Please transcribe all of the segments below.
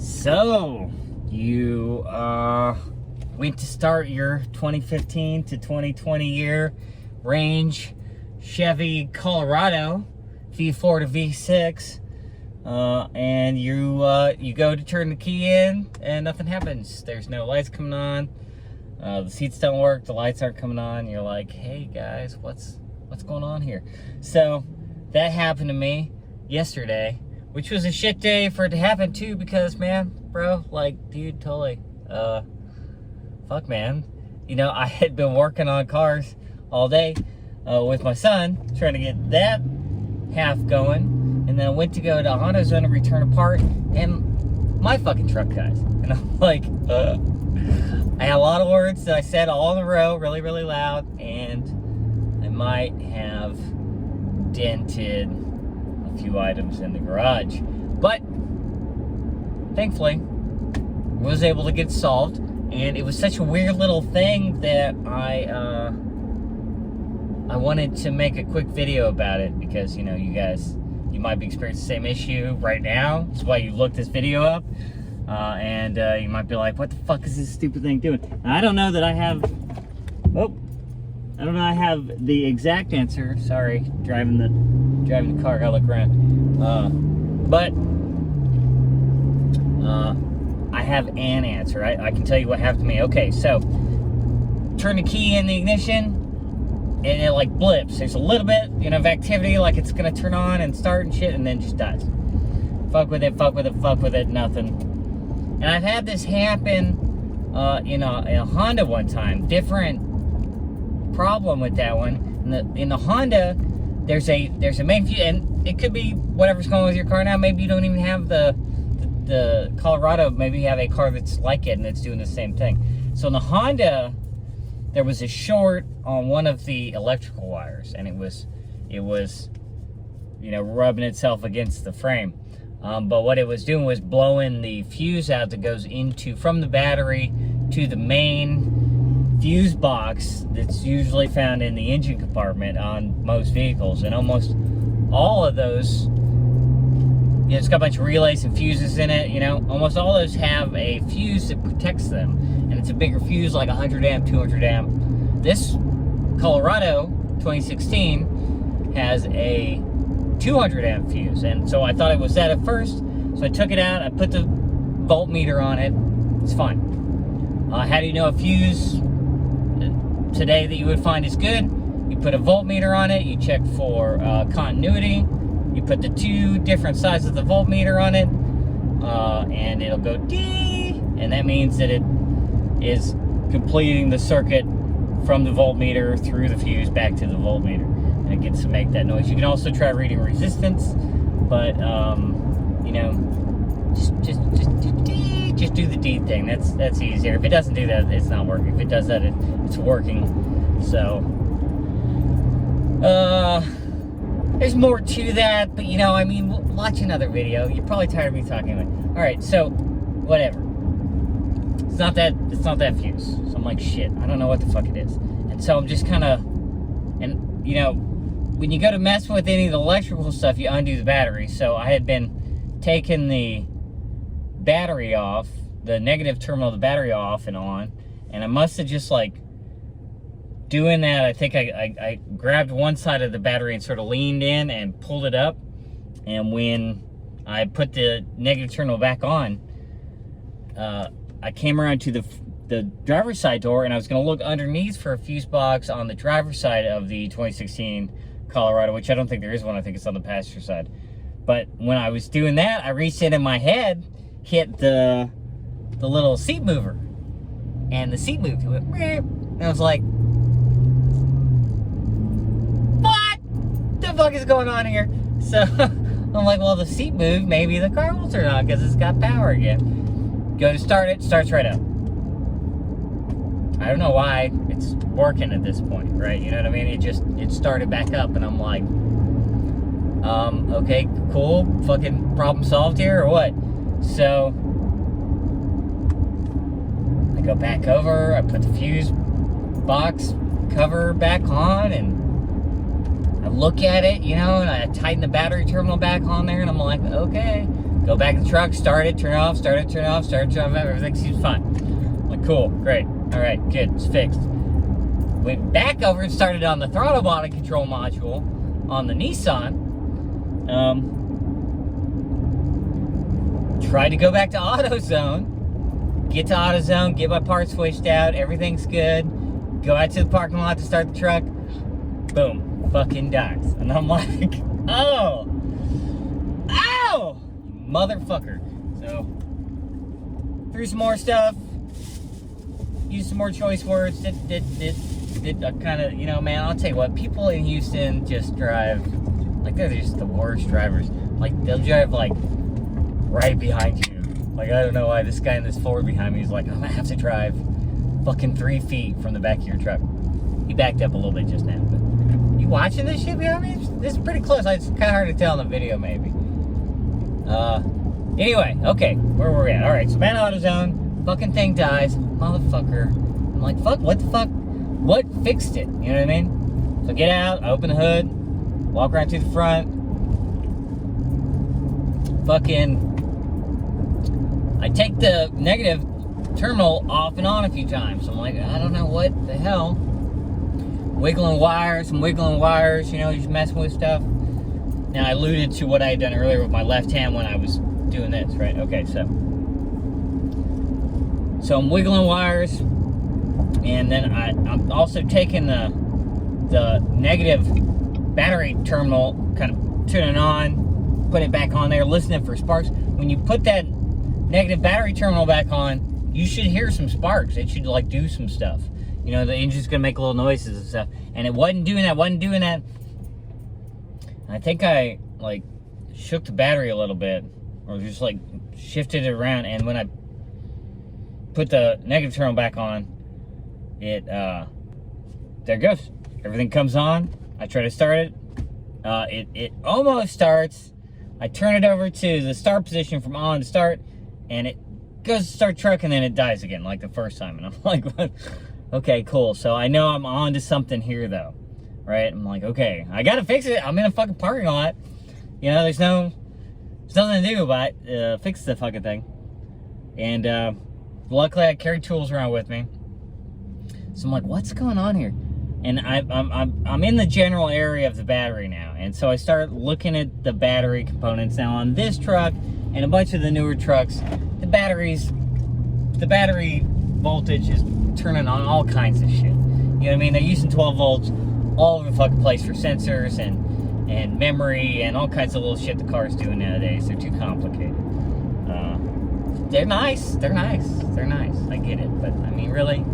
So, you went to start your 2015 to 2020 year range Chevy Colorado V4 to V6, and you go to turn the key in, and nothing happens. There's no lights coming on. The seats don't work. The lights aren't coming on. You're like, hey guys, what's going on here? So that happened to me yesterday, which was a shit day for it to happen too, because man, bro, like, dude, totally, fuck, man. You know, I had been working on cars all day with my son, trying to get that half going, and then I went to go to AutoZone to return a part, and my fucking truck dies. And I'm like, I had a lot of words that I said all in a row, really, really loud, and I might have dented a few items in the garage. But thankfully, I was able to get it solved, and it was such a weird little thing that I wanted to make a quick video about it, because, you know, you guys, you might be experiencing the same issue right now. That's why you looked this video up. And you might be like, what the fuck is this stupid thing doing? And I don't know that I have, I don't know I have the exact answer. Sorry, driving the car, gotta look around. But I have an answer. I can tell you what happened to me. Okay, so turn the key in the ignition, and it like blips. There's a little bit, you know, of activity, like it's gonna turn on and start and shit, and then just dies. Fuck with it, nothing. And I've had this happen, in a Honda one time. Different problem with that one. In the Honda, there's a main fuse, and it could be whatever's going on with your car now. Maybe you don't even have the Colorado. Maybe you have a car that's like it and it's doing the same thing. So in the Honda, there was a short on one of the electrical wires, and it was, you know, rubbing itself against the frame. But what it was doing was blowing the fuse out that goes from the battery to the main fuse box that's usually found in the engine compartment on most vehicles. And almost all of those, you know, it's got a bunch of relays and fuses in it, you know, almost all those have a fuse that protects them. And it's a bigger fuse, like 100 amp, 200 amp. This Colorado 2016 has a 200 amp fuse, and so I thought it was that at first. So I took it out, I put the voltmeter on it. It's fine. How do you know a fuse today that you would find is good? You put a voltmeter on it, you check for continuity, you put the two different sides of the voltmeter on it, and it'll go D, and that means that it is completing the circuit from the voltmeter through the fuse back to the voltmeter, and it gets to make that noise. You can also try reading resistance, but you know, just do the D thing. That's easier. If it doesn't do that, it's not working. If it does that, it's working. So there's more to that, but you know, I mean, watch another video. You're probably tired of me talking about it. All right, so whatever. It's not that fuse. So I'm like, shit, I don't know what the fuck it is. And so I'm just kind of, and you know, when you go to mess with any of the electrical stuff, you undo the battery. So I had been taking the battery off, the negative terminal of the battery off and on, and I must have just like doing that. I think I grabbed one side of the battery and sort of leaned in and pulled it up. And when I put the negative terminal back on, I came around to the driver's side door, and I was going to look underneath for a fuse box on the driver's side of the 2016 Colorado, which I don't think there is one. I think it's on the passenger side. But when I was doing that, I reached in my head, hit the little seat mover, and the seat moved. It went, and I was like, what the fuck is going on here? So I'm like, well, the seat moved. Maybe the car will turn on because it's got power again. Go to start it, starts right up. I don't know why it's working at this point, right? You know what I mean? It started back up, and I'm like, okay, cool, fucking problem solved here, or what? So I go back over, I put the fuse box cover back on, and I look at it, you know, and I tighten the battery terminal back on there, and I'm like, okay, Go back in the truck, start it, turn it off, start it, turn it off, start it, turn it off, everything seems fine. I'm like, cool, great, all right, good, it's fixed. Went back over and started on the throttle body control module on the Nissan. Tried to go back to AutoZone, get to AutoZone, get my parts switched out, everything's good. Go out to the parking lot to start the truck, boom, fucking dies. And I'm like, oh, motherfucker. So, threw some more stuff, used some more choice words, did kind of, you know, man, I'll tell you what, people in Houston just drive, like, they're just the worst drivers. Like, they'll drive, like, right behind you. Like, I don't know why this guy in this Ford behind me is like, I'm gonna have to drive fucking 3 feet from the back of your truck. He backed up a little bit just now, but you watching this shit behind me? This is pretty close. It's kind of hard to tell in the video, maybe. Anyway, okay, where were we at? All right, so man, AutoZone, fucking thing dies, motherfucker. I'm like, fuck, what the fuck? What fixed it? You know what I mean? So get out, open the hood, walk around to the front. Fucking, I take the negative terminal off and on a few times. I'm like, I don't know what the hell. Wiggling wires, you know, just messing with stuff. Now, I alluded to what I had done earlier with my left hand when I was doing this, right? Okay, so I'm wiggling wires, and then I'm also taking the negative battery terminal, kind of turning it on, putting it back on there, listening for sparks. When you put that negative battery terminal back on, you should hear some sparks. It should, like, do some stuff. You know, the engine's gonna make little noises and stuff. And it wasn't doing that. I think I, like, shook the battery a little bit, or just, like, shifted it around, and when I put the negative terminal back on, it, there it goes. Everything comes on. I try to start it. It almost starts. I turn it over to the start position from on to start, and it goes to start truck, and then it dies again, like the first time. And I'm like, what? Okay, cool. So I know I'm on to something here, though. Right? I'm like, okay, I gotta fix it. I'm in a fucking parking lot. You know, there's nothing to do but fix the fucking thing. And luckily, I carry tools around with me. So I'm like, what's going on here? And I'm in the general area of the battery now. And so I start looking at the battery components. Now, on this truck and a bunch of the newer trucks, the battery voltage is turning on all kinds of shit. You know what I mean? They're using 12 volts all over the fucking place for sensors and memory and all kinds of little shit the car's doing nowadays. They're too complicated. They're nice. I get it. But, I mean, really?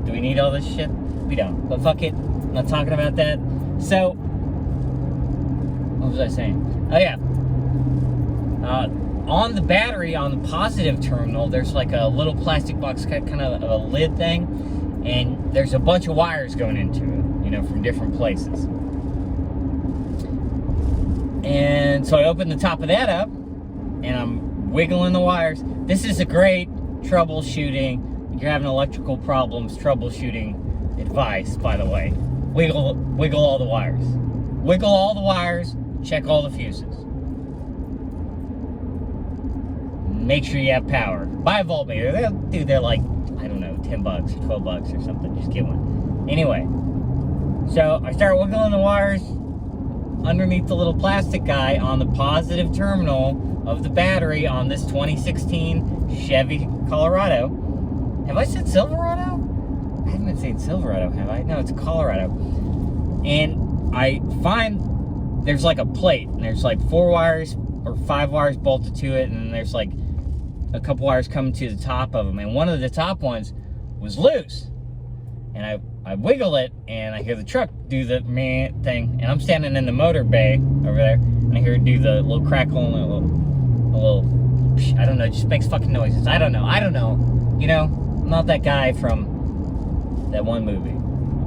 Do we need all this shit? We don't. But fuck it. I'm not talking about that. So, what was I saying? Oh, yeah. On the battery, on the positive terminal, there's like a little plastic box, kind of a lid thing, and there's a bunch of wires going into it, you know, from different places. And so I open the top of that up, and I'm wiggling the wires. This is a great troubleshooting, if you're having electrical problems, troubleshooting advice, by the way. Wiggle all the wires. Wiggle all the wires, check all the fuses. Make sure you have power. Buy a voltmeter. They're like, I don't know, $10 or $12 or something. Just get one. Anyway, so I start wiggling the wires underneath the little plastic guy on the positive terminal of the battery on this 2016 Chevy Colorado. Have I said Silverado? I haven't been saying Silverado, have I? No, it's Colorado. And I find there's like a plate, and there's like 4 wires or 5 wires bolted to it, and then there's like a couple wires coming to the top of them, and one of the top ones was loose. And I wiggle it, and I hear the truck do the meh thing, and I'm standing in the motor bay over there, and I hear it do the little crackle and a little I don't know, it just makes fucking noises. I don't know. You know, I'm not that guy from that one movie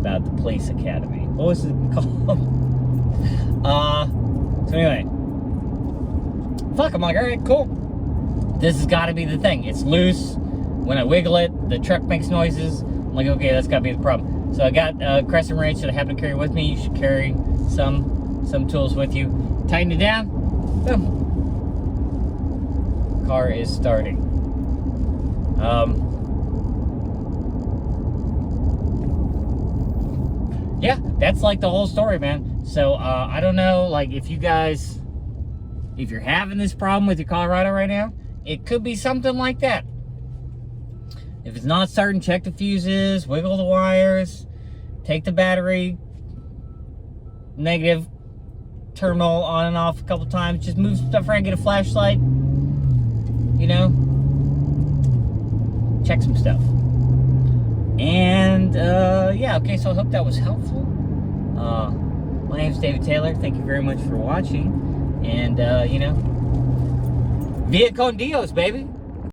about the police academy. What was it called? So anyway, fuck, I'm like, all right, cool. This has got to be the thing. It's loose. When I wiggle it, the truck makes noises. I'm like, okay, that's got to be the problem. So I got a crescent wrench that I happen to carry with me. You should carry some tools with you. Tighten it down. Boom. car is starting. Yeah, that's like the whole story, man. So I don't know, like, if you're having this problem with your Colorado right now, it could be something like that. If it's not starting, check the fuses, wiggle the wires, take the battery negative terminal on and off a couple times, just move stuff around, get a flashlight, you know, check some stuff. And yeah, okay, so I hope that was helpful. My name's David Taylor. Thank you very much for watching. And you know, Via con Dios, baby.